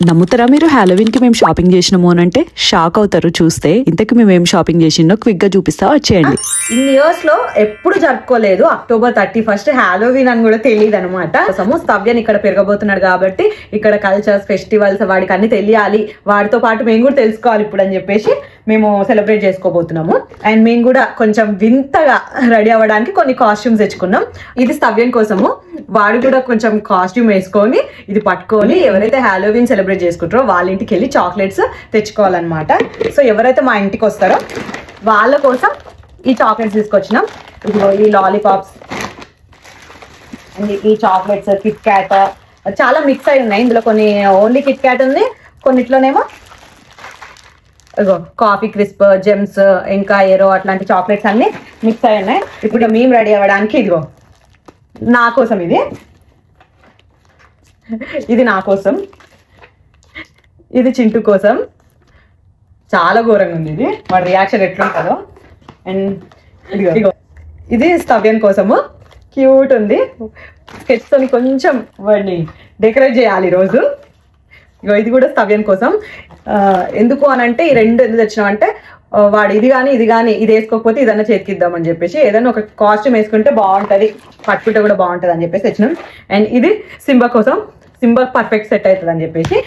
నమ్ముతారా మీరు హాలోవిన్ కి మేము షాపింగ్ చేసినాము అని అంటే షాక్ అవుతారు చూస్తే. ఇంతకు మేము ఏం షాపింగ్ చేసిందో క్విక్ గా చూపిస్తా వచ్చేయండి. ఇన్ని ఇయర్స్ లో ఎప్పుడు జరుపుకోలేదు October 31 హాలోవిన్ అని కూడా తెలియదు అనమాట. స్తవ్యన్ ఇక్కడ పెరగబోతున్నాడు కాబట్టి ఇక్కడ కల్చర్స్ ఫెస్టివల్స్ వాడికి అన్ని తెలియాలి, వాడితో పాటు మేము కూడా తెలుసుకోవాలి ఇప్పుడు అని చెప్పేసి మేము సెలబ్రేట్ చేసుకోబోతున్నాము. అండ్ మేము కూడా కొంచెం వింతగా రెడీ అవ్వడానికి కొన్ని కాస్ట్యూమ్స్ తెచ్చుకున్నాం. ఇది స్తవ్యన్ కోసము. వాడు కూడా కొంచెం కాస్ట్యూమ్ వేసుకొని ఇది పట్టుకొని ఎవరైతే హాలోవిన్ సెలబ్రేట్ చేసుకుంటారో వాళ్ళ ఇంటికి వెళ్ళి చాక్లెట్స్ తెచ్చుకోవాలన్నమాట. సో ఎవరైతే మా ఇంటికి వస్తారో వాళ్ళ కోసం ఈ చాక్లెట్స్ తీసుకొచ్చినాం. ఇదిగో ఈ లాలీపాప్స్ అండ్ ఈ చాక్లెట్స్ కిట్ క్యాట్ చాలా మిక్స్ అయి ఉన్నాయి. ఇందులో కొన్ని ఓన్లీ కిట్ క్యాట్ ఉంది, కొన్నిట్లోనేమో ఇగో కాఫీ క్రిస్ప్ జెమ్స్ ఇంకా ఏరో అట్లాంటి చాక్లెట్స్ అన్ని మిక్స్ అయి ఉన్నాయి. ఇప్పుడు మేము రెడీ అవ్వడానికి ఇదిగో నా కోసం ఇది నా కోసం, ఇది చింటూ కోసం. చాలా ఘోరంగా ఉంది ఇది, వాడి రియాక్షన్ ఎట్లుంటుందో. అండ్ ఇదిగో ఇది స్తవ్యన్ కోసము, క్యూట్ ఉంది. స్కెచ్ తోని కొంచెం వాడిని డెకరేట్ చేయాలి ఈరోజు. ఇగో ఇది కూడా స్తవ్యన్ కోసం. ఎందుకు అని అంటే ఈ రెండు ఎందుకు తెచ్చినామంటే వాడు ఇది కానీ ఇది వేసుకోకపోతే ఇదన్నా చేతికిద్దామని చెప్పేసి ఏదైనా ఒక కాస్ట్యూమ్ వేసుకుంటే బాగుంటుంది, పట్టుకుంటే కూడా బాగుంటుంది అని చెప్పేసి తెచ్చినాం. అండ్ ఇది సింబా కోసం, సింబా పర్ఫెక్ట్ సెట్ అవుతుంది అని చెప్పేసి